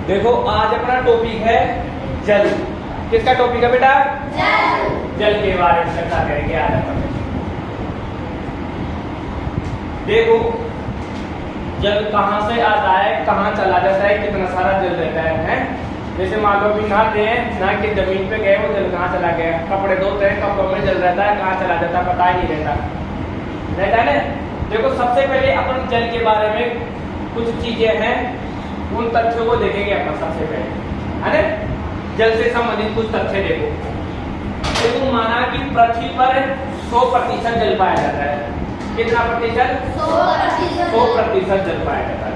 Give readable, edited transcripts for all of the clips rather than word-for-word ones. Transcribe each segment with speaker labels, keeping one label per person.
Speaker 1: देखो आज अपना टॉपिक है जल। किसका टॉपिक है बेटा? जल। जल के बारे में चर्चा करेंगे आज अपन। देखो जल कहाँ से आता है, कहाँ चला जाता है, कितना सारा जल रहता है? जैसे मान लो अभी नहाते हैं, नहा के जमीन पे गए, वो जल कहाँ चला गया? कपड़े धोते हैं, कपड़ों में जल रहता है, कहाँ चला जाता है पता ही नहीं रहता है ना। देखो सबसे पहले अपन जल के बारे में कुछ चीजें हैं, उन तथ्यों को देखेंगे अपन सबसे पहले, है ना। जल से संबंधित कुछ तथ्य देखो। देखो माना कि पृथ्वी पर 100% जल पाया जाता है। कितना प्रतिशत? 100% जल पाया जाता है।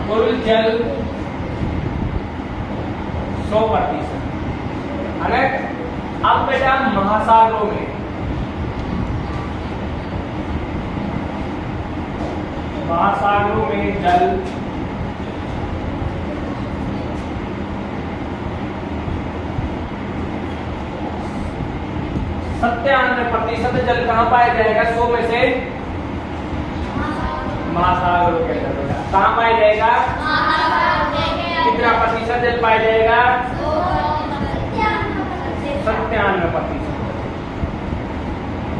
Speaker 1: कुल जल 100%। अब बेटा महासागरों में जल 97% जल कहाँ पाया जाएगा? 100 में से महासागरों के अंदर। कहाँ पाया जाएगा? कितना प्रतिशत जल पाया जाएगा? 97%।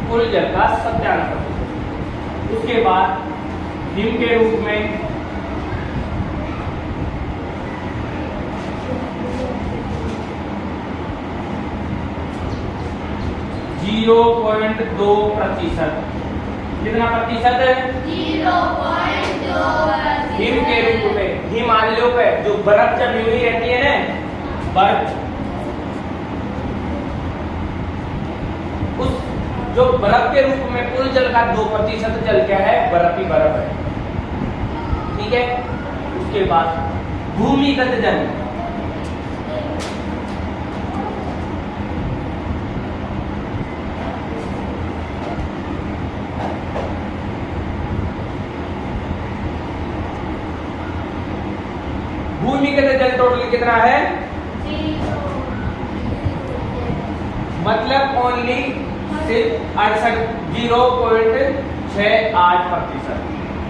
Speaker 1: कुल जल का 97%। उसके बाद हिम के रूप में 0.2%। कितना प्रतिशत है? 0.2%। हिम के रूप में हिमालयों पे जो बर्फ जमी हुई रहती है ना, बर्फ, उस जो बर्फ के रूप में कुल जल का 2% जल क्या है? बर्फ ही बर्फ है। ठीक है। उसके बाद भूमिगत जल, भूमिगत जल टोटल कितना है? मतलब ओनली सिर्फ 0.68%।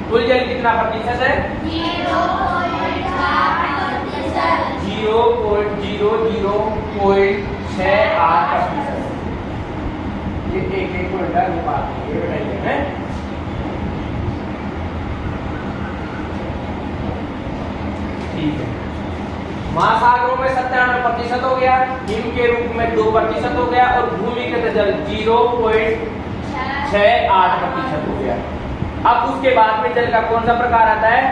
Speaker 1: कुल जल कितना प्रतिशत है? 0.008%। ये एक पॉइंट है, ये बताइए है। ठीक है। महासागरों में 97% हो गया, हिम के रूप में 2% हो गया, और भूमिगत जल 0.68% हो गया। अब उसके बाद में जल का कौन सा प्रकार आता है?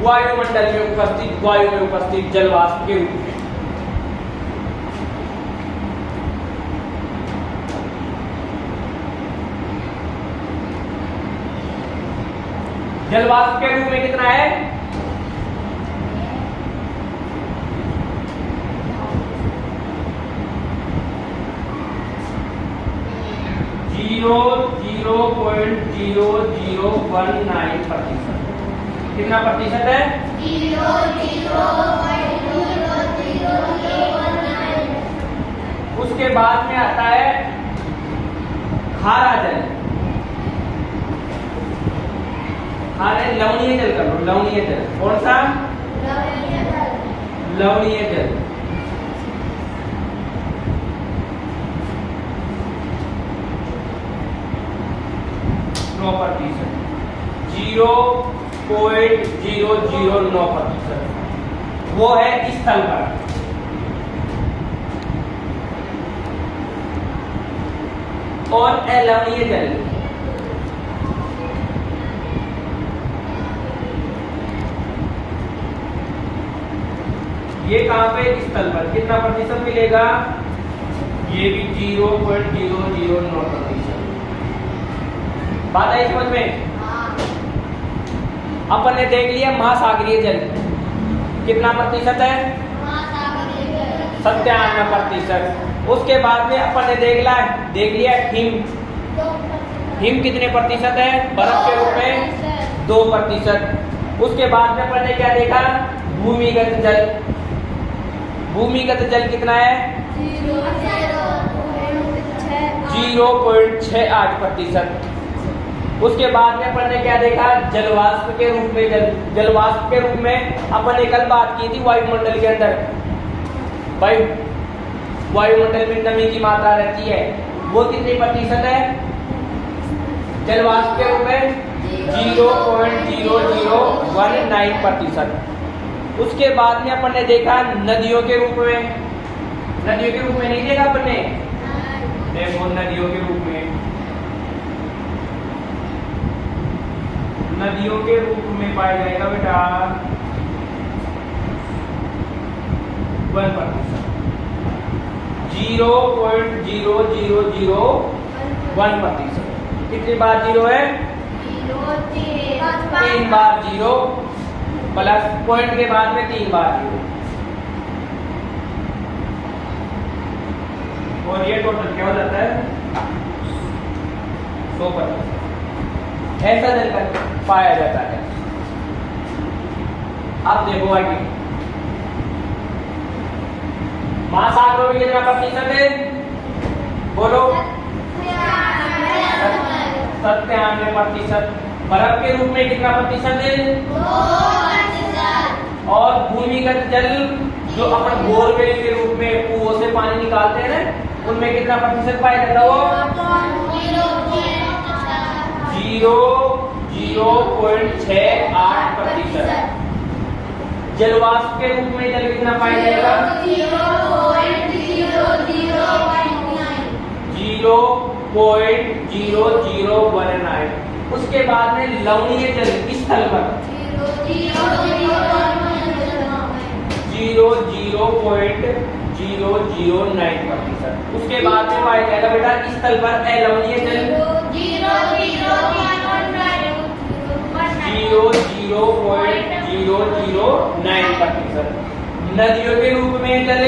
Speaker 1: वायुमंडल में उपस्थित, वायु में उपस्थित जल वाष्प के रूप में। जल वाष्प के रूप में कितना है? 0.0019%। कितना प्रतिशत है? 0.0019। उसके बाद में आता है खारा जल। खारे लवणीय जल कर लो, लवणीय जल। कौन सा? लवणीय जल। प्रतिशत 0.009%। वो है स्थल पर। और अलवणीय जल ये कहां पे? स्थल पर। कितना प्रतिशत मिलेगा? ये भी 0.009%। बात आई समझ में? अपन ने देख लिया महासागरीय जल कितना प्रतिशत है? 97%। उसके बाद में अपन ने देख लिया हिम। हिम कितने प्रतिशत है? बर्फ के रूप में 2%। उसके बाद में अपन ने क्या देखा? भूमिगत जल। भूमिगत जल कितना है? 0.68%। उसके बाद में अपन ने क्या देखा, जलवाष्प के रूप में जलवाष्प के रूप में अपन ने कल बात की थी वायुमंडल के अंदर वायुमंडल में नमी की मात्रा रहती है, वो कितने प्रतिशत है जलवाष्प के रूप में 0.0019%। उसके बाद में अपन ने देखा नदियों के रूप में नहीं देखा अपन ने, देखो नदियों के रूप में पाया जाएगा बेटा 1%, 0.0001%। कितनी बार जीरो है, 3 बार जीरो प्लस पॉइंट के बाद में 3 बार जीरो, और ये टोटल क्या हो जाता है 100%। ऐसा जल पाया जाता है। अब देखो आगे महासागरों में कितना प्रतिशत है, बोलो 97%। बर्फ के रूप में कितना प्रतिशत है 2%। और भूमिगत जल जो अपन बोरवेल के रूप में कुओं से पानी निकालते हैं ना, उनमें कितना प्रतिशत पाया जाता है, वो 0.68%। जलवाष्प के रूप में जल कितना पाया जाएगा 0.0019। उसके बाद में लवणीय जल स्थल पर 0.009%। उसके बाद में पाया जाएगा बेटा स्थल पर अलवणीय जल 0.009%। नदियों के रूप में जल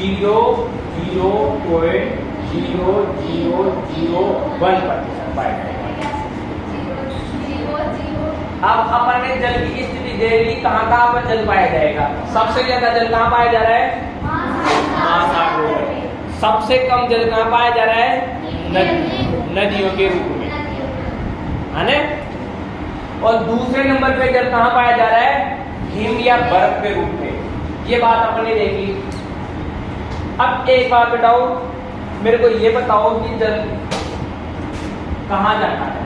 Speaker 1: 0.0001% पाया जाएगा। अब अपन ने जल की स्थिति देख ली, कहाँ पर जल पाया जाएगा। सबसे ज्यादा जल कहाँ पाया जा रहा है, महासागरों में। सबसे कम जल कहाँ पाया जा रहा है, नदियों के रूप में, है ना। और दूसरे नंबर पे जल कहाँ पाया जा रहा है, हिम या बर्फ के रूप में। ये बात अपन ने देख ली। अब एक बात बताओ, मेरे को ये बताओ कि जल कहाँ जाता है।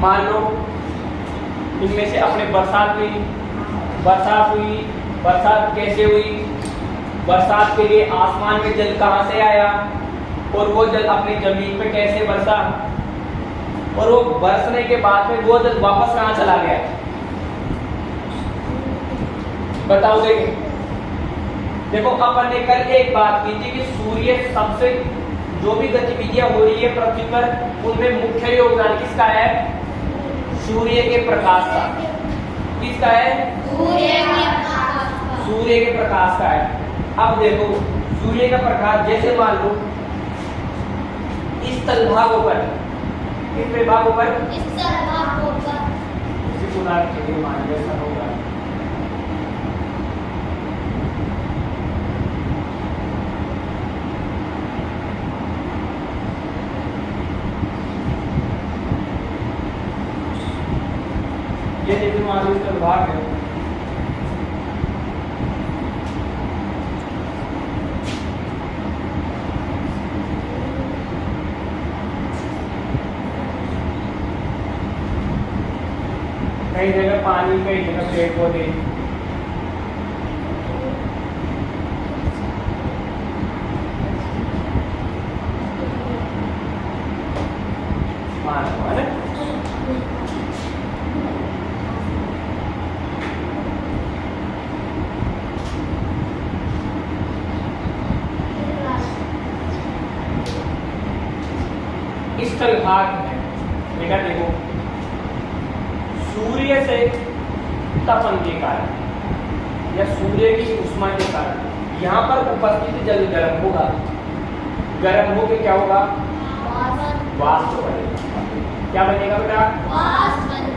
Speaker 1: मान लो इनमें से अपने बरसात हुई, बरसात कैसे हुई, बरसात के लिए आसमान में जल कहाँ से आया, और वो जल अपनी जमीन पे कैसे बरसा, और वो बरसने के बाद में वो जल वापस कहाँ चला गया, बताओ। देखो अपन ने कल एक बात की थी कि सूर्य सबसे जो भी गतिविधियां हो रही है पृथ्वी पर, उनमें मुख्य योगदान किसका है, सूर्य के प्रकाश का। किसका है, सूर्य के प्रकाश का है। अब देखो सूर्य का प्रकाश जैसे मान लो इस तल भागों पर, कितने भागों पर, इसी उदाहरण के लिए मान लो ऐसा होगा। ये देखो मान लो इसका भाग है, कई जगह पानी, कई जगह पेड़ पौधे। स्थल भाग है बेटा। देखो सूर्य से तपन के कारण या सूर्य की उष्मा के कारण यहाँ पर उपस्थित जल गर्म होगा, गर्म होके क्या होगा, वाष्प बनेगा। क्या बनेगा बेटा,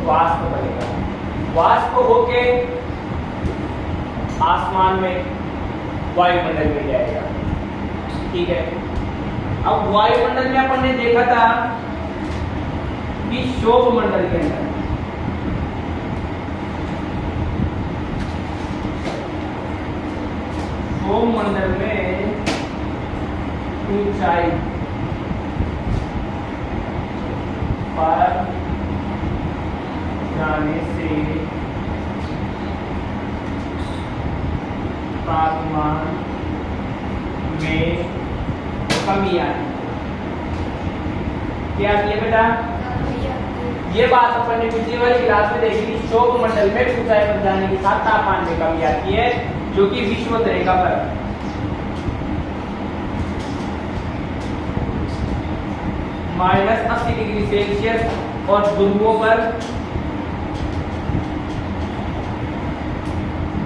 Speaker 1: वाष्प बनेगा। वाष्प होके आसमान में वायुमंडल में जाएगा। ठीक है, अब वायुमंडल में अपन ने देखा था कि क्षोभ मंडल के अंदर क्षोभ मंडल में ऊंचाई पर जाने से तापमान में कमी आई। क्या किया बेटा? ये बात अपन ने पिछली वाली क्लास में देखी थी। क्षोभ मंडल में ऊंचाई पर जाने के साथ तापमान में कमी आती है, जो कि विषुवत रेखा पर -80 डिग्री सेल्सियस और ध्रुवों पर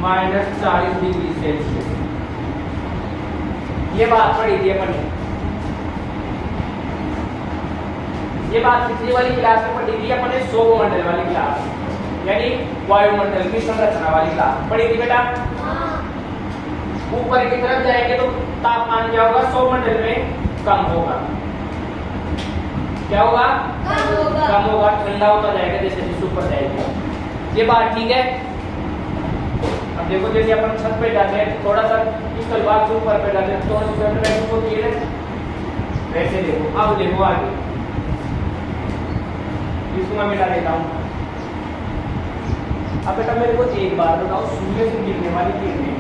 Speaker 1: -40 डिग्री सेल्सियस। ये बात पढ़ी थी अपन ने, ये बात पिछली वाली क्लास में पढ़ी थी अपन ने, क्षोभ मंडल वाली क्लास, यानी वायुमंडल की संरचना वाली क्लास पढ़ी थी बेटा। ऊपर की तरफ जाएंगे तो तापमान क्या होगा? क्षोभ मंडल में कम होगा। क्या होगा? कम होगा, ठंडा होता जाएगा जैसे जैसे ऊपर जाएगा। ये बात ठीक है। अब देखो जैसे अपन छत पे जाते हैं, थोड़ा सा इस तलवार से ऊपर पे जाते हैं तो स्वेटर होती है ना, वैसे देखो। अब देखो आगे, इसको मैं मिटा देता हूँ। अब बेटा मेरे को एक बात बताओ, सूर्य से गिरने वाली किरणें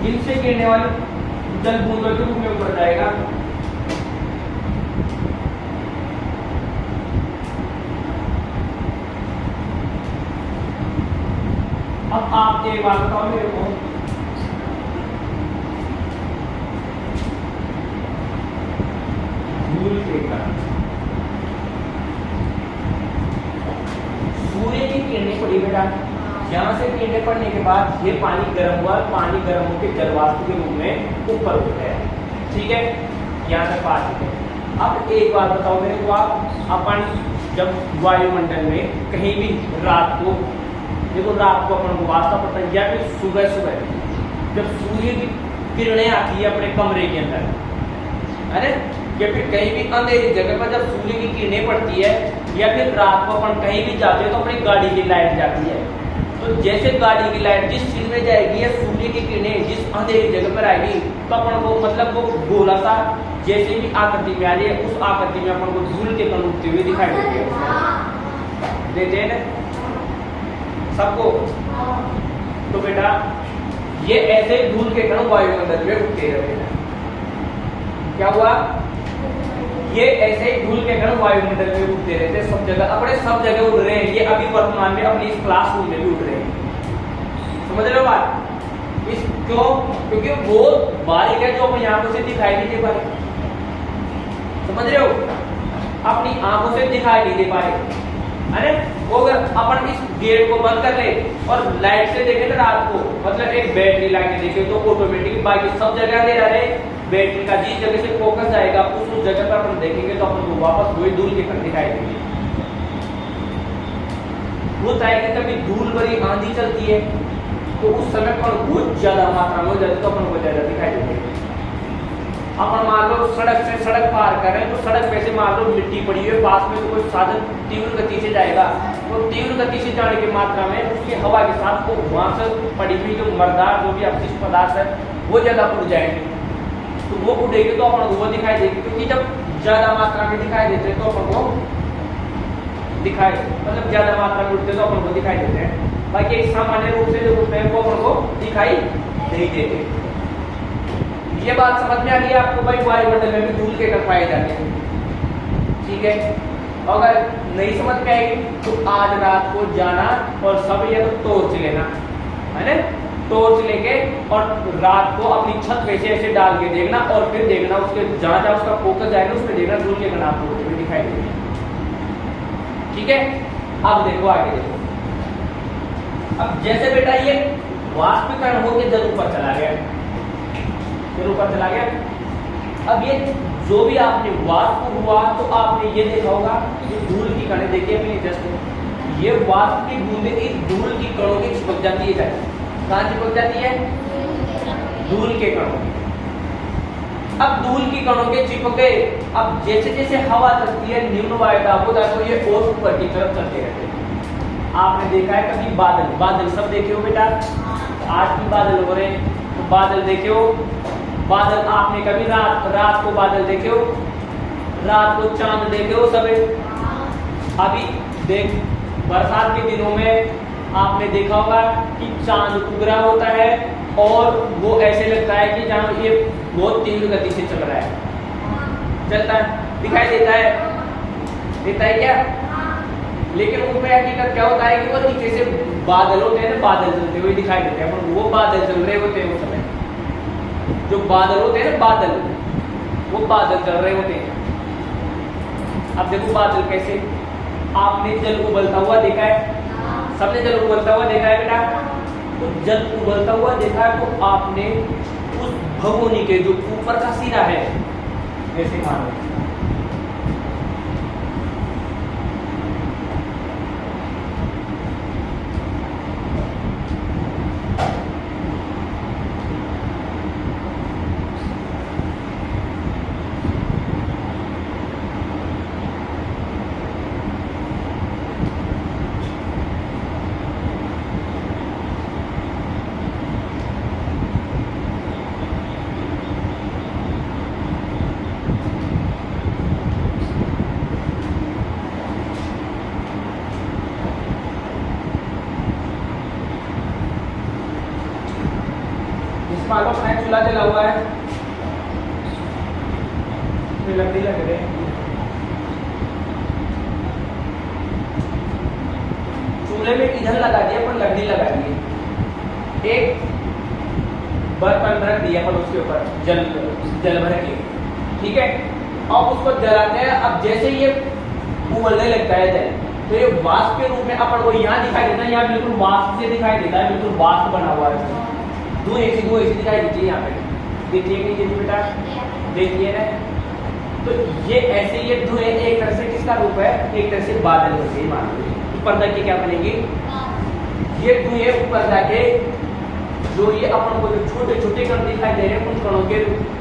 Speaker 1: इनसे गिरने वाली जल बूंदों के रूप में ऊपर जाएगा। अब आप एक बात बताओ मेरे को, धूल के कारण सूर्य की किरणें पड़ी बेटा, यहाँ से किरणें पड़ने के बाद ये पानी गर्म हुआ, पानी गर्म होकर जलवाष्प के रूप में ऊपर उठ गया। ठीक है, यहाँ तक बात है। अब एक बात बताओ मेरे को आप, अपन जब वायुमंडल में कहीं भी रात को, देखो रात को अपन को वास्ता पड़ता है, या फिर सुबह सुबह जब सूर्य की किरणें आती है अपने कमरे के अंदर, अरे या फिर कहीं भी अंधेरी जगह पर जब सूर्य की किरणें पड़ती है, या फिर रात को अपन कहीं भी जाते हैं तो अपनी गाड़ी की लाइट जाती है। तो जैसे गाड़ी की लाइट जिस चीज में जाएगी या सूर्य की किरणें जिस अंधेरी जगह पर आएगी, तो अपन को मतलब वो गोला सा जैसे भी आकृति में आ जाए, उस आकृति में अपन को धूल के कण उठते हुए दिखाई देते हैं ना सबको। तो बेटा ये ऐसे धूल के कण वायुमंडल में उठते रहते हैं। क्या हुआ? ये ऐसे ही धूल के कण वायुमंडल में उड़ते रहते हैं सब जगह, अपने सब जगह उड़ रहे हैं। ये अभी वर्तमान में अपनी इस क्लासरूम में भी उड़ रहे हैं। समझ रहे हो बात? इस क्यों? क्योंकि वो बारीक है जो अपनी आंखों से दिखाई नहीं दे पाए। समझ रहे हो? अपनी आंखों से दिखाई नहीं दे पाए। अरे वो अगर अपन इस गेट को बंद कर ले और लाइट से देखे ना रात को, मतलब एक बैटरी लगा के देखे तो ऑटोमेटिक बाकी सब जगह अंधेरा रहे, बैटरी का जिस जगह से फोकस जाएगा उस जगह पर अपन देखेंगे तो अपन को वापस वही धूल के कण दिखाई देंगे। होता है कि कभी धूल भरी आंधी चलती है तो उस समय पर बहुत ज्यादा मात्रा में हो जाती है तो अपन को ज्यादा दिखाई देती है। अपन मान लो सड़क से सड़क पार कर रहे हैं तो सड़क पे से मान लो मिट्टी पड़ी हुई है पास में, तो कोई साधन तीव्र गति से जाएगा तो तीव्र गति से जाने की मात्रा में उसकी हवा के साथ वो वहां से पड़ी हुई जो मर्दार जो भी अपशिष्ट पदार्थ है वो ज्यादा उड़ जाएंगे। तो वो उड़ेगी तो अपन को वो दिखाई देगी, क्योंकि जब ज्यादा मात्रा में दिखाई देते हैं तो अपन को दिखाई मतलब ज्यादा मात्रा में उड़ते तो अपन को दिखाई देते हैं। बाकी एक सामान्य रूप से जो उड़ते हैं वो अपन को दिखाई नहीं देते। ये बात समझ में आ गई आपको? भाई वायुमंडल में भी धूल के कण पाए जाते हैं। ठीक है, अगर नहीं समझ में आएगी तो आज रात को जाना और सब ये तो टॉर्च लेना है ना, टॉर्च लेके और रात को अपनी छत पे से ऐसे डाल के देखना और फिर देखना उसके जहां जहां उसका फोकस जाएगा उस पर देखना धूल के कण आपको दिखाई देंगे। ठीक है, अब देखो आगे देखो। अब जैसे बेटा ये वाष्पीकरण होकर जल ऊपर चला गया, फिर ऊपर चला गया। अब ये जो भी आपने वाष्प हुआ तो आपने ये देखा होगा ये धूल की कणें देखिए अपनी जस्ट ये वाष्प की बूंदें इस धूल की कणों की चिपक जाती है। कहाँ चिपक जाती है? धूल के कणों की। अब धूल की कणों के चिपक गए। अब जैसे जैसे हवा चलती है निम्न वायु दाब होता है तो ये और ऊपर की तरफ चलते रहते हैं। आपने देखा है कभी बादल, बादल सब देखे हो बेटा? आज भी बादल हो रहे, तो बादल देखे हो? बादल आपने कभी रात को बादल देखे हो? रात को चांद देखे हो सबे? अभी देख बरसात के दिनों में आपने देखा होगा कि चांद उग रहा होता है और वो ऐसे लगता है कि जहाँ ये बहुत तीव्र गति से चल रहा है, चलता है, दिखाई देता है, देता है क्या? लेकिन उसमें हकीकत क्या होता है कि वो नीचे से बादल होते हैं ना, बादल चलते हुए दिखाई देते हैं, पर वो बादल चल रहे होते हैं उस समय। जो बादल होते हैं ना, बादल, वो बादल चल रहे होते हैं। अब देखो बादल कैसे, आपने जल उबलता हुआ देखा है? सबने जल उबलता हुआ देखा है बेटा? तो जल उबलता हुआ देखा है तो आपने उस भगोनी के जो ऊपर का सिरा है, ऐसे मानो मानो फैन चूल्हा जला हुआ है, लकड़ी लग रही है, चूल्हे में ईंधन लगा दिया पर लकड़ी लगा दी, एक बर्तन रख दिया पर उसके ऊपर जल भर के, ठीक है, और उसको जलाते हैं। अब जैसे ये उबलने लगता है जल, तो ये वाष्प के रूप में अपन को यहाँ दिखाई देता है, यहाँ बिल्कुल वाष्प से दिखाई देता है, बिल्कुल वाष्प बना हुआ है, दो ऐसी दिखाई देती है यहाँ पे, देखिए कि ये बेटा देखिए ना, तो ये ऐसे ये धुएं एक तरह से किसका रूप है? एक तरह से बादल होते हैं, मान लो ऊपर जाके क्या बनेगी? ये धुएं ऊपर जाके जो ये अपन को जो छोटे छोटे कण दिखाई दे रहे हैं उन कणों के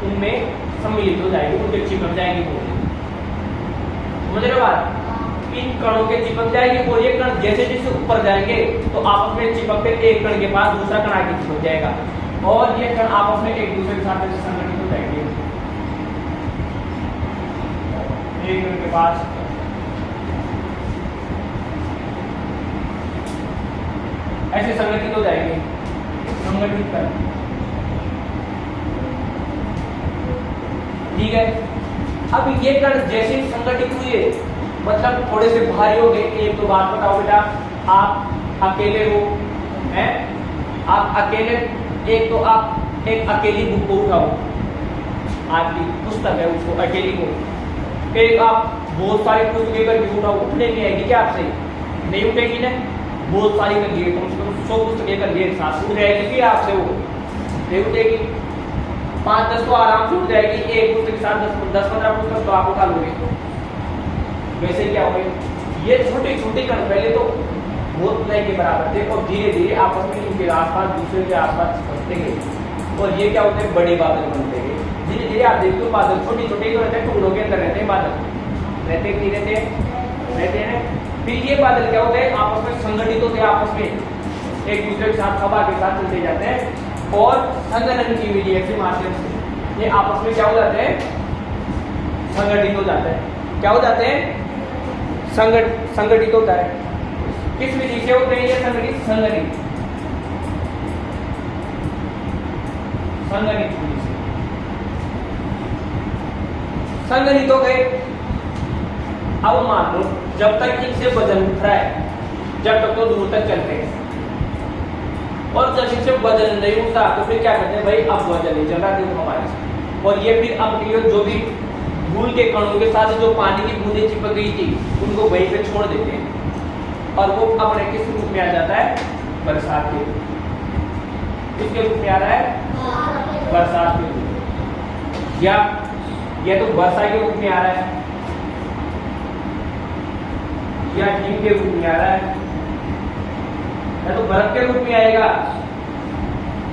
Speaker 1: उनमें सम्मिलित हो जाएगी, उनके चिपक जाएगी, समझ रहे हो बात? इन कणों के चिपक जाएगी और ये कण जैसे जैसे ऊपर जाएंगे तो आपस में चिपकते एक कण के पास दूसरा कण आगे चिपक जाएगा और ये कण आपस में एक दूसरे के साथ संगठित हो जाएंगे, एक कण के पास ऐसे संगठित हो जाएंगे, संगठित कण, ठीक है। अब ये कण जैसे संगठित हुए मतलब थोड़े से भारी हो गए। एक तो बात बताओ बेटा, आप अकेले हो, हैं? आप अकेले, एक तो आप एक अकेली बुक को उठाओ, आपकी पुस्तक है उसको अकेली को, फिर आप बहुत सारी पुस्तकें करके उठाओ, उठने नहीं आएगी क्या आपसे? नहीं उठेगी ना, बहुत सारी कर लिए, कम से कम 100 पुस्तकें कर लिए एक साथ, उठ जाएगी फिर आपसे? वो नहीं उठेगी, 5-10 तो आराम से उठ जाएगी, एक पुस्तक के साथ 10-15 पुस्तक तो आप उठा लोगे। वैसे क्या हो गई, ये छोटे छोटे कण पहले तो बहुत नए के बराबर थे और धीरे धीरे आपस में इनके आसपास दूसरे के आसपास चिपकते गए और ये क्या होते हैं? बड़े बादल बनते गए। धीरे धीरे आप देखते हो बादल छोटे छोटे रहते हैं, टुकड़ों के अंदर रहते हैं बादल, रहते नहीं रहते हैं। फिर ये बादल क्या होते हैं? आपस में संगठित होते हैं, आपस में एक दूसरे के साथ हवा के साथ चलते जाते हैं और संगठन की विधि के माध्यम से ये आपस में क्या हो जाते हैं? संगठित हो जाते हैं। क्या हो जाते हैं? संगठित होता है। किस विधि से होते हैं ये संगठित? संगठित विधि से संगठित हो गए। अब मान लो जब तक इनसे वजन उठ रहा है, जब तक तो दूर तक चलते हैं और जब इनसे वजन नहीं उठता तो फिर क्या करते हैं? भाई अब वजन नहीं चल रहा, देखो हमारे, और ये फिर अपनी जो भी धूल के कणों के साथ जो पानी की बूंदें चिपक गई थी उनको वहीं पे छोड़ देते हैं और वो अपने किस रूप में आ जाता है? बरसात के रूप। किसके रूप में आ रहा है? बरसात के रूप, या ये तो वर्षा के रूप में आ रहा है या हिम के रूप में आ रहा है या तो बर्फ के रूप में आएगा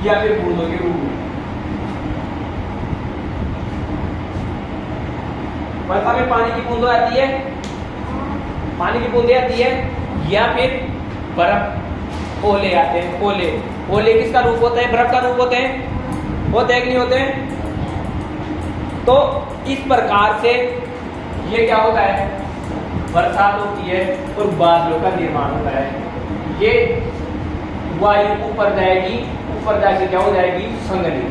Speaker 1: या फिर बूंदों के रूप में। वर्षा में पानी की बूंदें आती है, पानी की बूंदें आती है, या फिर बर्फ ओले आते हैं। ओले, ओले किसका रूप होता है? बर्फ का रूप होते हैं, होते हैं कि नहीं होते हैं? तो इस प्रकार से ये क्या होता है? बरसात होती है और बादलों का निर्माण होता है। ये वायु ऊपर जाएगी, ऊपर जाके क्या हो जाएगी? संघनित,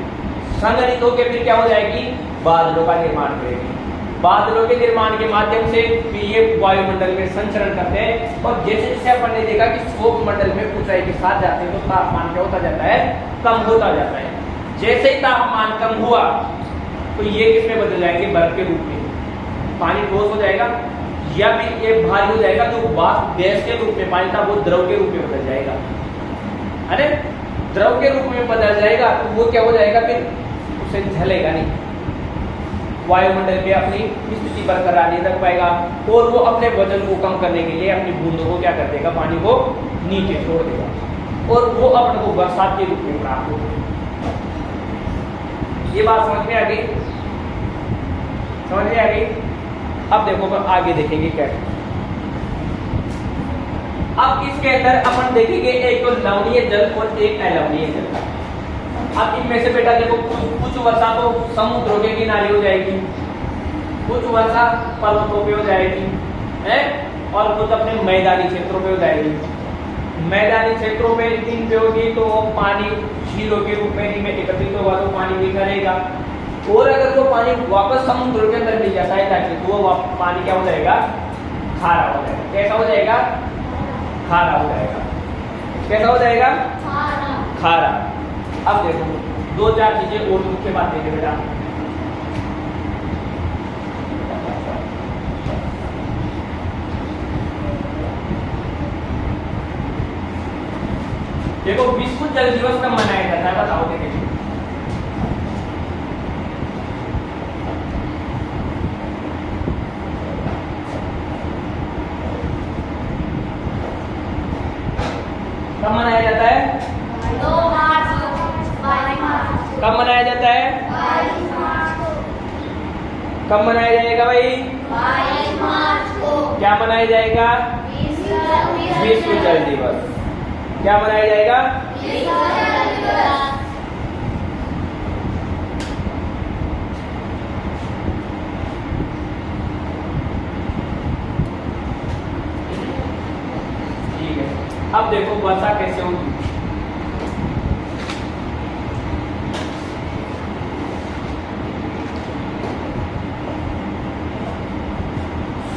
Speaker 1: संघनित होकर फिर क्या हो जाएगी? बादलों का निर्माण करेगी। बादलों के निर्माण के माध्यम से फिर ये वायुमंडल में संचरण करते हैं, और जैसे जैसे अपन ने देखा कि क्षोभ मंडल में ऊंचाई के साथ जाते हैं तो तापमान क्या होता जाता है? कम होता जाता है। जैसे ही तापमान कम हुआ तो ये किसमें बदल जाएंगे? बर्फ के रूप में। पानी ठोस हो जाएगा, या फिर ये भारी हो जाएगा, जो वाष्प गैस के रूप में पानी था वो द्रव के रूप में बदल जाएगा। अरे द्रव के रूप में बदल जाएगा तो वो क्या हो जाएगा? फिर उसे झलेगा नहीं, वायुमंडल में अपनी स्थिति बरकरार नहीं रख पाएगा, और वो अपने वजन को कम करने के लिए अपनी बूंदों को क्या कर देगा? पानी को नीचे छोड़ देगा, और वो अपने को बरसात के रूप में प्राप्त होगा। ये बात समझ में आ गई? समझ में आ गई? अब देखो अपन आगे देखेंगे क्या। अब इसके अंदर अपन देखेंगे एक तो लवणीय जल और एक अलवणीय जल। अब इनमें से बेटा देखो, कुछ वर्षा तो समुद्रों के किनारे हो जाएगी, कुछ वर्षा पर्वतों पे हो जाएगी, है, और कुछ अपने मैदानी क्षेत्रों पे हो जाएगी। मैदानी क्षेत्रों पे इन पे होगी तो पानी झीलों के रूप में एकत्रित होगा तो पानी मीठा रहेगा, और अगर वो पानी वापस समुद्र के अंदर मिल जाता है ताकि तो वो पानी क्या हो जाएगा? खारा हो जाएगा। कैसा हो जाएगा? खारा हो जाएगा। कैसा हो जाएगा? खारा। अब देखो दो चार चीजें और मुख्य बातें हैं बेटा। देखो विश्व जल दिवस कब मनाया जाता है? बताओ देखिए। कब मनाया जाता है?
Speaker 2: 2 मार्च को।
Speaker 1: कब मनाया जाता है? कब मनाया जाएगा भाई?
Speaker 2: 22 मार्च को।
Speaker 1: क्या मनाया जाएगा? विश्व जल दिवस। क्या मनाया जाएगा?
Speaker 2: विश्व जल दिवस।
Speaker 1: ठीक है। अब देखो वर्षा कैसे होगी।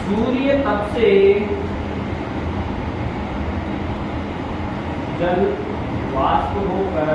Speaker 1: सूर्य तप से जल वाष्प होकर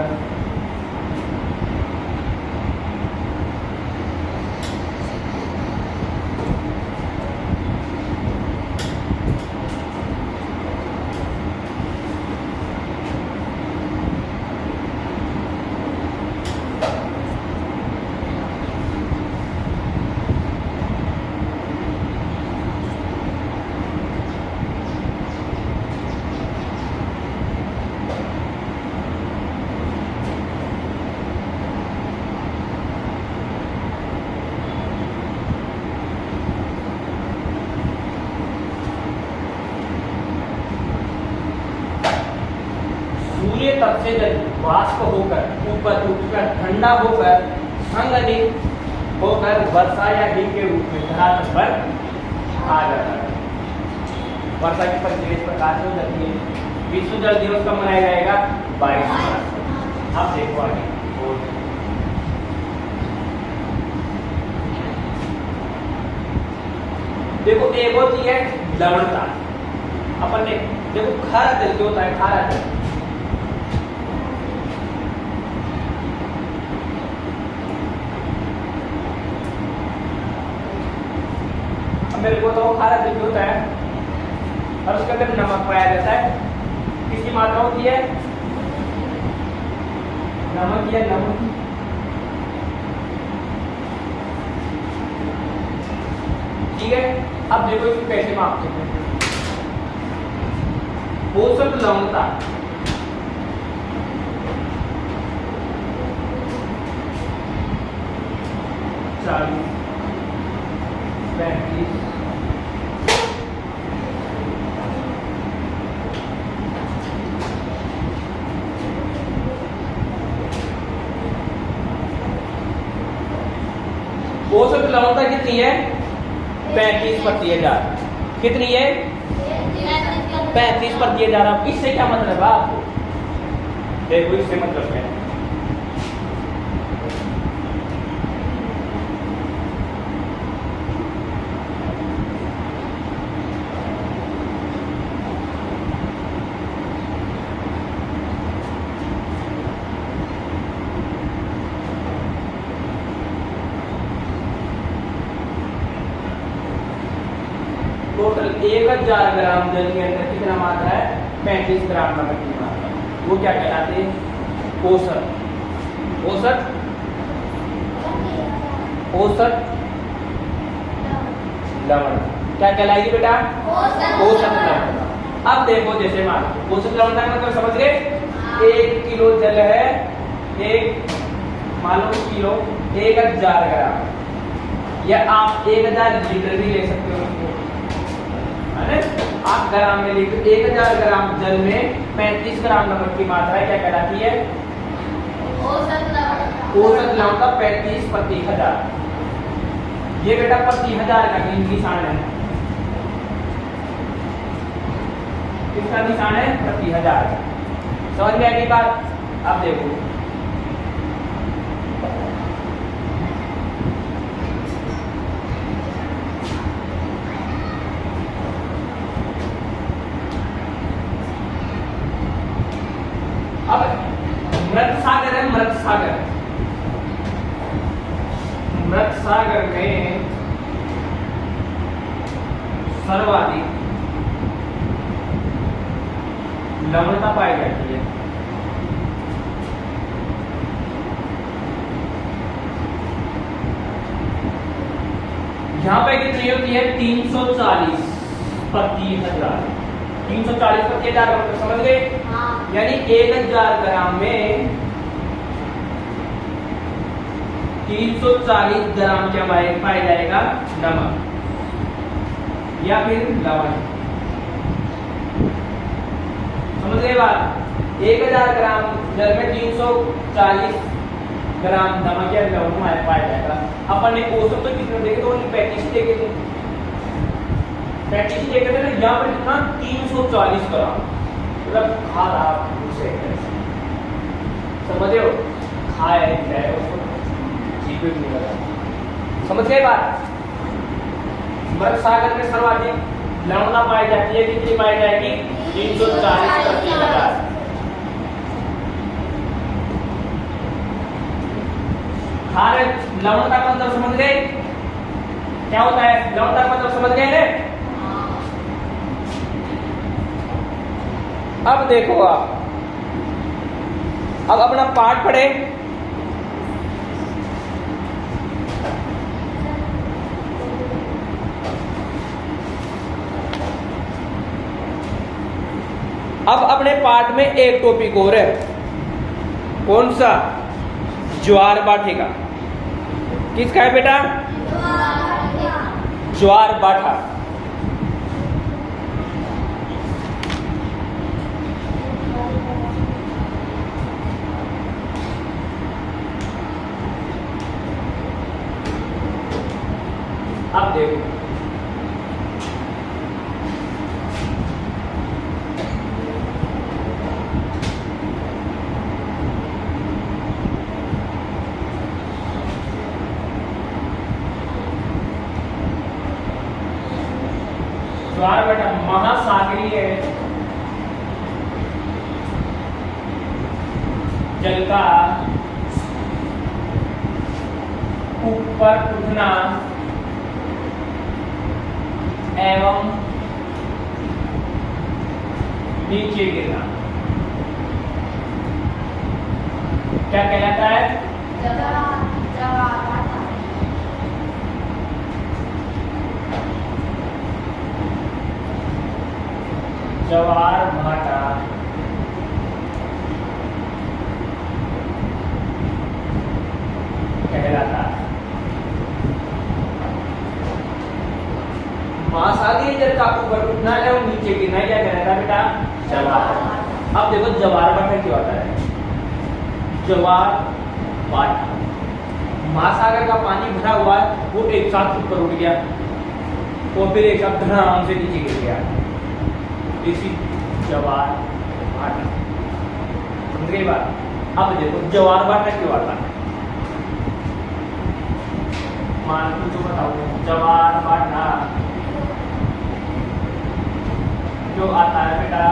Speaker 1: तब से जल वाष्प होकर ऊपर उठकर ठंडा होकर संघनित होकर वर्षा या हिम के रूप में धरातल पर आ जाता है। वर्षा की प्रक्रिया इस प्रकार से हो जाती है। विश्व जल दिवस कब मनाया जाएगा? 22 मार्च। अब देखो आगे। देखो एक होती है लवणता। अपन ने देखो खारा जल क्या होता है? खारा जल मेरे को तो खारा जल होता है और उसके अंदर नमक पाया जाता है। किसकी मात्रा होती है? नमक या नमक। ठीक है। अब देखो इसको कैसे मापते हैं। पोषक लवणता औसत लवणता कितनी है? 35/1000। कितनी है? 35/1000। अब इससे क्या मतलब है आपको? देखो इससे मतलब है टोटल 1000 ग्राम जल के अंदर कितना मात्रा है? 35 ग्राम नमक की मात्रा। वो क्या कहलाते हैं? औसत। औसत औसत लवणता क्या कहलाएगी बेटा? औसत लवणता। अब देखो जैसे मान औसत लवणता का मतलब समझ गए? 1 किलो जल है, एक मान लो किलो 1000 ग्राम, या आप 1000 लीटर भी ले सकते हो। आप ग्राम में लिख 1000 ग्राम जल में 35 ग्राम नमक की मात्रा क्या कहलाती है? औसत लवणता 35/1000। ये बेटा 1000 का निशान है। किसका निशान है? 1000। समझ में आएगी बात? अब देखो अब मृत सागर है। मृत सागर में सर्वाधिक लवणता पाई जाती है। यहां पे कितनी होती है? 340/1000। 340/1000 मतलब समझ गए? यानी 1000 ग्राम में 340 ग्राम क्या पाया जाएगा? नमक या फिर लवण। समझ गए बात? 1000 ग्राम जल में 340 ग्राम नमक या लवण पाया जाएगा। अपन ने औसत तो कितने देखे? तो 35 देखे थे। 35 देखे थे ना। यहाँ पर कितना? 340 ग्राम। मतलब खा रहा उसे समझ हो? खाए उसको जीव नहीं लगा। समझ गए बात? मृत सागर में सर्वाधिक लवणता पाई जाती है। कितनी पाई जाएगी? 340/1000। खारे लवणता का मतलब समझ गए? क्या होता है लवणता का मतलब? समझ गए ना? अब देखो आप, अब अपना पाठ पढ़े। अब अपने पाठ में एक टॉपिक और है। कौन सा? ज्वार बाठे का। किसका है बेटा? ज्वार बाठा। अब देखो ज्वार बेटा महासागरीय जल का ऊपर उठना एवं नीचे गिरना क्या कहलाता है? ज्वार भाटा कहलाता है। महासागरीय जल का ऊपर उठना एवं नीचे गिरना क्या कहलाता है बेटा? ज्वार। अब देखो ज्वार भाटा क्या होता है? ज्वार भाटा महासागर का पानी भरा हुआ है वो एक साथ ऊपर उठ गया और फिर एक साथ धड़ाम से नीचे गिर गया। इसी ज्वार भाटा, समझ गई बात। अब देखो ज्वार भाटा क्यों आता है, मान पूछो बताओ ज्वार भाटा क्यों आता है बेटा,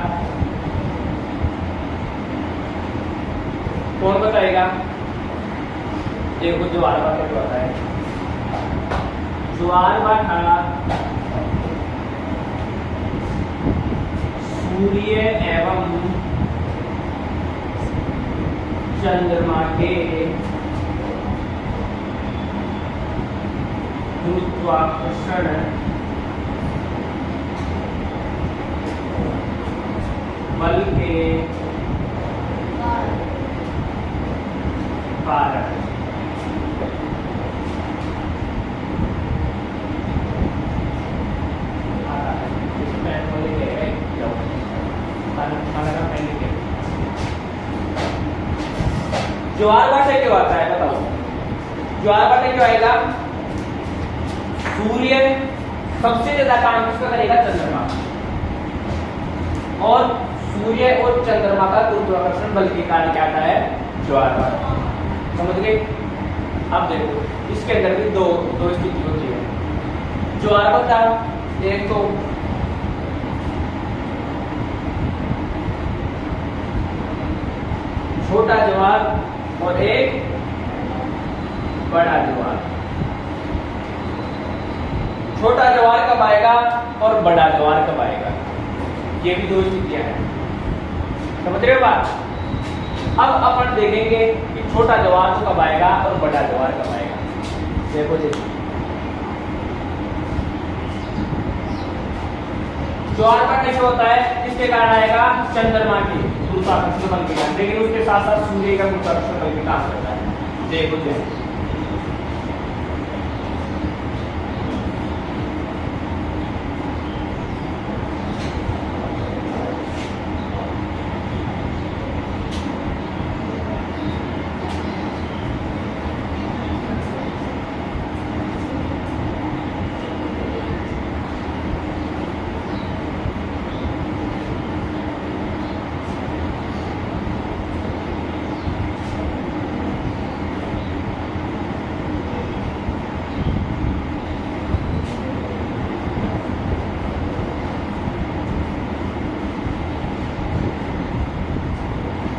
Speaker 1: कौन बताएगा। देखो ज्वार भाटा क्यों आता है, ज्वार भाटा सूर्य एवं चंद्रमा के गुरुत्वाकर्षण बल के कारण ज्वार भाटा क्यों आता है बताओ, ज्वार भाटा क्यों आएगा। सूर्य सबसे ज्यादा काम किसका करेगा, चंद्रमा, और सूर्य और चंद्रमा का गुरुत्वाकर्षण बल के कारण क्या आता है, ज्वार भाटा, समझ गए। अब देखो इसके अंदर भी दो स्थिति होती है ज्वार भाटा, एक तो छोटा ज्वार और एक बड़ा ज्वार। छोटा ज्वार कब आएगा और बड़ा ज्वार कब आएगा, ये भी दो स्थितियां हैं, समझ रहे हो बात। अब अपन देखेंगे कि छोटा ज्वार तो कब आएगा और बड़ा ज्वार कब आएगा। देखो ज्वार का कैसे होता है, किसके कारण आएगा, चंद्रमा के गुरुत्वाकर्षण बल के कारण, लेकिन उसके साथ साथ सूर्य का गुरुत्वाकर्षण बल भी काम करता है। देखो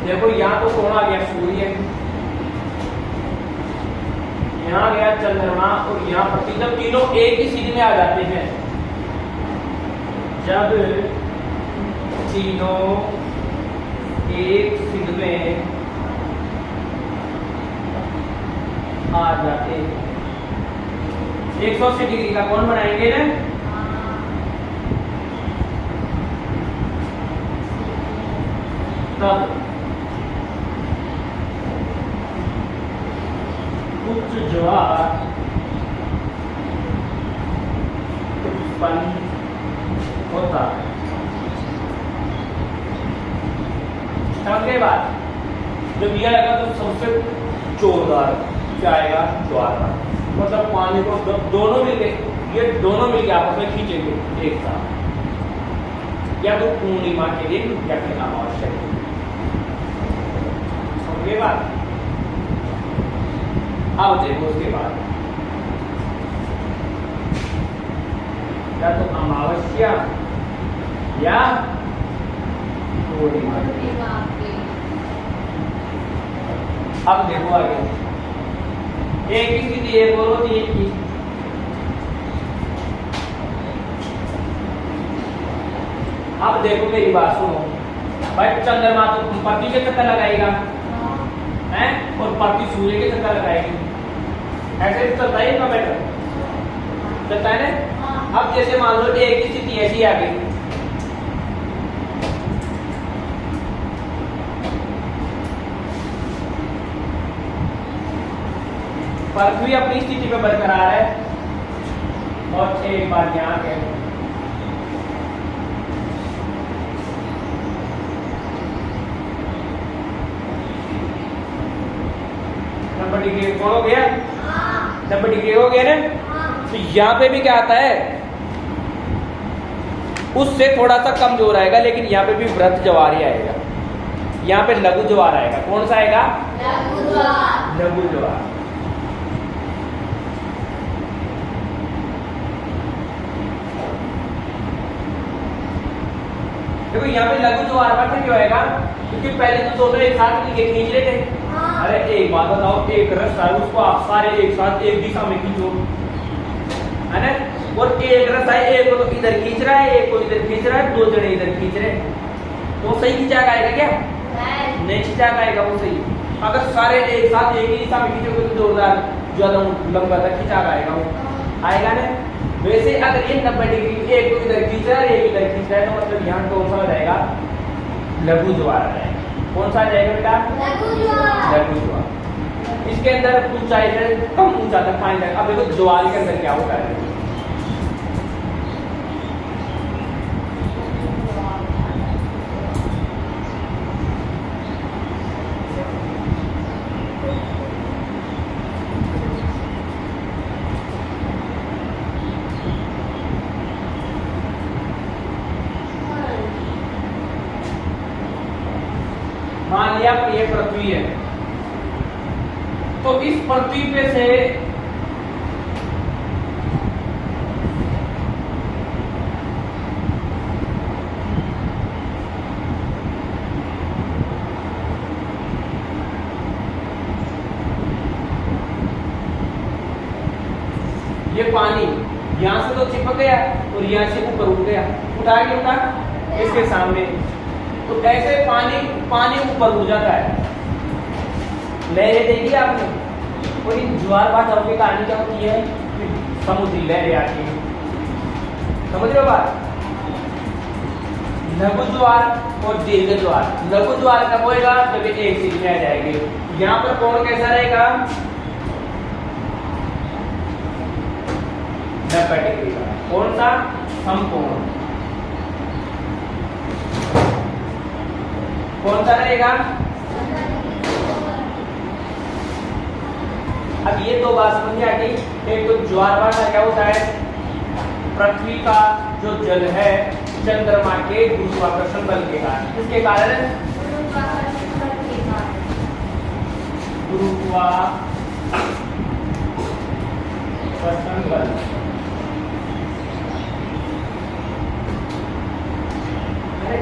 Speaker 1: देखो यहाँ तो कौन आ गया, सूर्य, यहाँ गया चंद्रमा और यहाँ पृथ्वी, जब तीनों एक ही सीध में आ जाते हैं, जब तीनों एक सीध में आ जाते हैं, 180 डिग्री का कोण बनाएंगे ना, तब उच्च ज्वार उत्पन्न होता है। समझ गए बात। जब यह आएगा तो सबसे जोरदार क्या आएगा, ज्वार, मतलब पानी को दोनों मिलके, ये दोनों मिलके आपस में खींचेंगे एक साथ, या तो पूर्णिमा के दिन या फिर अमावस्या के दिन। समझ गए बात। अब देखो उसके बाद या तो अमावस्या या पूर्णिमा। अब देखो आगे, एक ही स्थिति है, बोलो थी एक ही। अब देखो मेरी बात सुनो भाई, चंद्रमा तो पृथ्वी के चक्कर लगाएगा हैं, और पृथ्वी सूर्य के चक्कर लगाएगी, ऐसे तो चलता है ना बेटा, चलता है ना। अब जैसे मान लो एक ही स्थिति ऐसी आ गई, पृथ्वी अपनी स्थिति पे बरकरार है और एक बार यहाँ के नंबर डिग्री कौन हो गया, 90 डिग्री हो गया ना। तो यहाँ पे भी क्या आता है, उससे थोड़ा सा कम जोर आएगा, लेकिन यहाँ पे भी वृत्त ज्वार ही आएगा। यहाँ पे लघु ज्वार आएगा। कौन सा आएगा? लघु ज्वार। देखो यहाँ पे लघु ज्वार का क्यों आएगा, क्योंकि पहले तो दोनों एक साथ मिलके खींच रहे थे। अरे एक बात बताओ, एक रस है उसको आप सारे एक साथ एक दिशा में खींचो, है ना। और एक रस है, एक को तो इधर खींच रहा है, एक को इधर खींच रहा है, 2 जने इधर खींच रहे हैं, तो सही खींचा आएगा क्या? नहीं खींचा आएगा वो सही। अगर सारे एक साथ एक ही दिशा में खींचोगे तो जोरदार ज्यादा लंबा तक खींचा आएगा, वो आएगा ना। वैसे अगर ये 90 डिग्री एक को इधर खींच रहा है, एक इधर खींच रहा है, तो मतलब यहाँ कौन सा हो जाएगा? लघु ज्वार आ जाएगा। कौन सा आ जाएगा बेटा? लघु ज्वार। इसके अंदर ऊंचाई से कम ऊंचा तक पानी जाएगा। अब देखो ज्वार के अंदर क्या होता है। मान लिया ये पृथ्वी है, तो इस पृथ्वी पे से ये पानी यहां से तो चिपक गया और यहां से ऊपर उठ गया, उठा के उठा इसके सामने, तो ऐसे पानी ऊपर उड़ जाता है। लहरें देखी आपने, और इन ज्वार भाटाओं की कहानी क्या होती है? समुद्री लहरें आती है, समझ रहे हो बात? लघु ज्वार और दीर्घ ज्वार। लघु ज्वार कब होएगा? जब एक सीधी में आ जाएगी। यहाँ पर कोण कैसा रहेगा? 90 डिग्री का। कौन सा? समकोण। कौन सा रहेगा? अब ये दो बात समझ आ गई। एक तो ज्वार भाटा क्या होता है? पृथ्वी का जो जल है चंद्रमा के गुरुत्वाकर्षण बल के कारण, किसके कारण? गुरुत्वाकर्षण बल।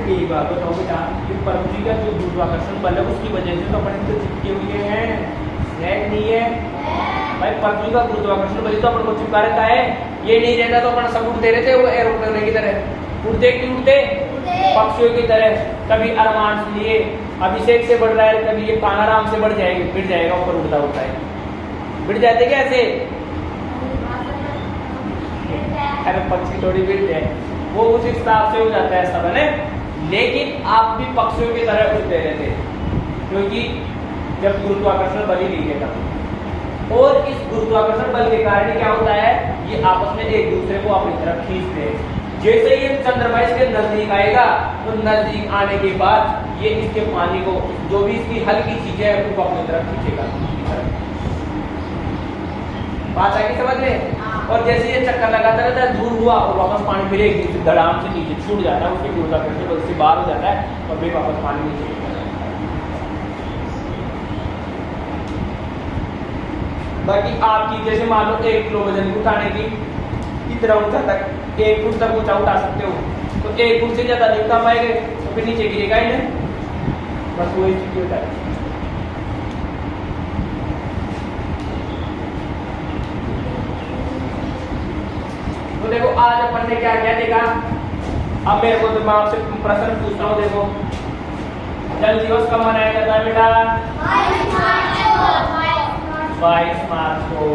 Speaker 1: एक बात बताओ बेटा, कि पृथ्वी का जो गुरुत्वाकर्षण बल है उसकी वजह से तो अपन तो चिपके हुए हैं, है नहीं है? भाई पृथ्वी का गुरुत्वाकर्षण बल तो अपन को चिपका रहता है। ये नहीं रहता तो अपन सब उड़ते रहते, वो एरोप्लेन की तरह उड़ते कि उड़ते पक्षियों की तरह। कभी अरमान से लिए अभिषेक से बढ़ रहा है, कभी ये कानाराम से बढ़ जाएगा, बढ़ जाएगा, ऊपर उड़ता होता है। बढ़ जाते क्या ऐसे? अरे पक्षी थोड़ी बढ़ते हैं, वो उस हिसाब से हो जाता है सब, है ना। लेकिन आप भी पक्षियों की तरह उड़ते रहते, क्योंकि जब गुरुत्वाकर्षण बल ही नहीं रहता। और इस गुरुत्वाकर्षण बल के कारण क्या होता है? ये आपस में एक दूसरे को अपनी तरफ खींचते हैं। जैसे ये चंद्रमा इसके नजदीक आएगा, तो नजदीक आने के बाद ये इसके पानी को, जो भी इसकी हल्की चीजें है, उनको अपनी तरफ खींचेगा। बात आएगी समझ में? और जैसे ये चक्कर लगाता रहता है, दूर हुआ और वापस पानी फिर एक धड़ाम से नीचे छूट जाता है, उसके गुरुत्वाकर्षण बल से बाहर हो जाता है और फिर वापस पानी नीचे। बाकी आपकी जैसे मान लो 1 किलो वजन उठाने की, इतना ऊंचा तक 1 फुट तक ऊंचा उठा सकते हो, तो 1 फुट से ज्यादा नहीं उठा पाएंगे तो फिर नीचे गिरेगा ही नहीं, बस वही स्थिति होता है। तो देखो आज अपन ने क्या क्या देखा। अब मेरे को तो मैं आपसे प्रश्न पूछता हूँ। देखो जल दिवस कब मनाया जाता है बेटा? 22 मार्च को।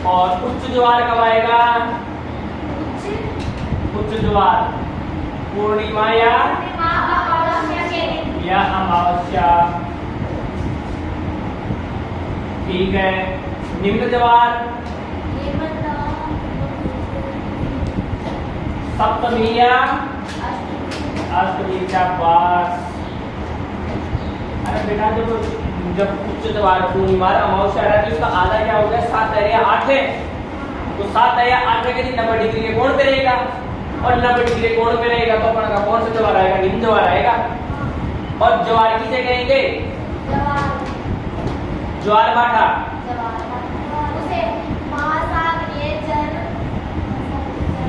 Speaker 1: और उच्च ज्वार कब आएगा? उच्च ज्वार पूर्णिमा या अमावस्या। ठीक है। निम्न ज्वार सप्तमी या अष्टमी का बाद। अरे बेटा जो जब उच्च ज्वार पूर्णिमा अमावस्या है तो इसका आधा क्या हो गया 7 है या 8 है, तो 7 है या 8 है कि 90 डिग्री के कोण पे रहेगा, और 90 डिग्री के कोण पे रहेगा तो अपन का कौन सा ज्वार आएगा, निम्न ज्वार आएगा। और ज्वार किसे कहेंगे, ज्वार भाटा।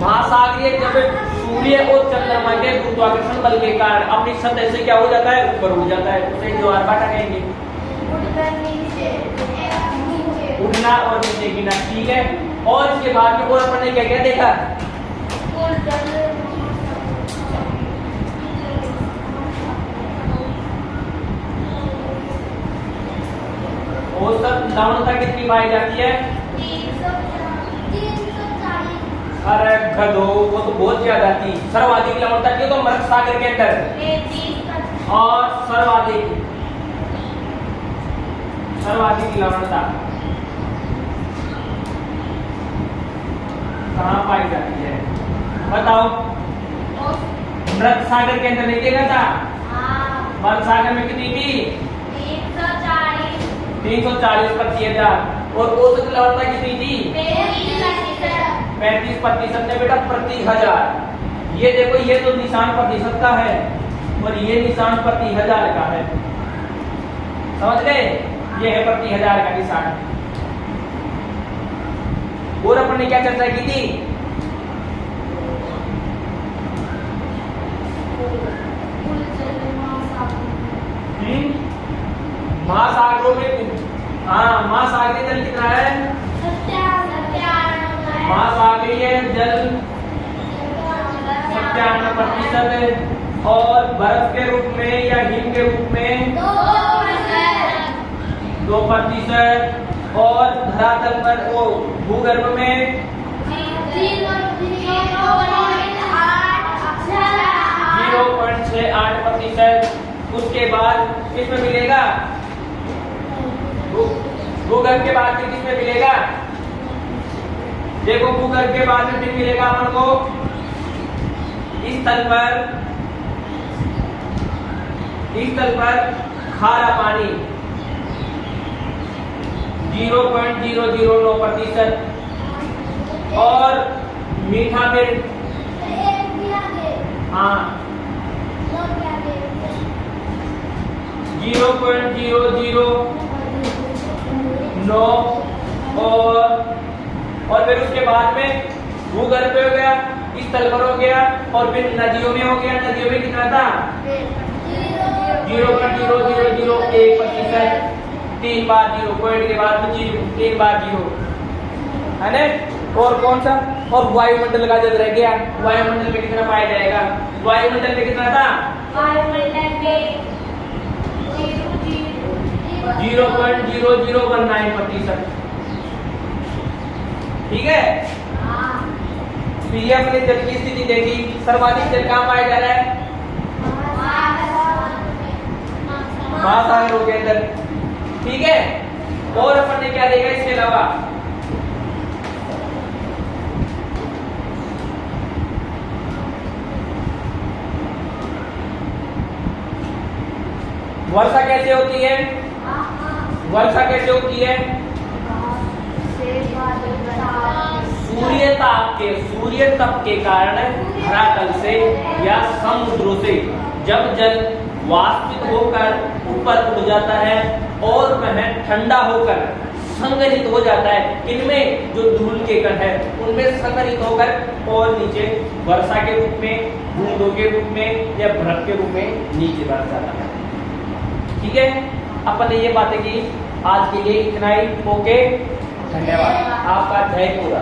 Speaker 1: महासागरीय जब सूर्य और चंद्रमा के गुरुत्वाकर्षण बल के कारण अपनी सतह से क्या हो जाता है, ऊपर उड़ जाता है, उसे ज्वार भाटा कहेंगे। उड़ना और नीचे गिरना, ठीक है। और इसके बाद में और अपन ने क्या क्या देखा, औसत लवणता कितनी पाई जाती है,
Speaker 2: 340।
Speaker 1: अरे गधो वो तो बहुत ज्यादा थी। सर्वाधिक लवणता की तो मृत सागर के अंदर, और सर्वाधिक लवणता कहाँ पाई जाती है, बताओ। मृत सागर के अंदर नहीं देखा था, मृत सागर में कितनी थी, 340/1000। और औसत लवणता कितनी थी, 35% है बेटा प्रति 1000। ये देखो, ये तो निशान प्रतिशत का है और ये निशान प्रति 1000 का है, समझ गए, ये है प्रति 1000 का निशान। और अपन ने क्या चर्चा की थी, महासागरों में, हाँ महासागरीय जल कितना है, महासागरीय जल 97%, और बर्फ के रूप में या हिम के रूप में 2%, और धरातल पर वो भूगर्भ में 0.68%। उसके बाद किसमें मिलेगा, भूगर्भ के बाद फिर किसमें मिलेगा, देखो भूगर्भ के बाद में फिर मिलेगा अपन को इस तल पर खारा पानी 0.009%, और मीठा फिर, हाँ 0.009, और फिर उसके बाद में भूगर्भ पे हो गया, इस तल पर हो गया, और फिर नदियों में हो गया। नदियों में कितना था, 0.0001%, 3 बार 0, पॉइंट के बाद में 3 बार 0 है ना। और कौन सा, और वायुमंडल का जल रह गया, वायुमंडल में कितना पाया जाएगा, वायुमंडल में कितना था, 0.0019%, ठीक है। तो ये अपने जल की स्थिति देखी, सर्वाधिक जल कहाँ पाया जा रहा है, महासागरों के अंदर, ठीक है। और अपन ने क्या देखा इसके अलावा, वर्षा कैसे होती है, वर्षा कैसे होती है, सूर्य तप के कारण धरातल से या समुद्रों से जब जल वाष्पित होकर ऊपर उठ जाता है और वह ठंडा होकर संग्रहित हो जाता है, इनमें जो धूल के कण है उनमें संग्रहित होकर और नीचे वर्षा के रूप में, बूंदों के रूप में या बर्फ के रूप में नीचे बरस जाता है, ठीक है। अपन ने ये बातें की, आज के लिए इतना ही, ओके, धन्यवाद, आपका अध्याय पूरा।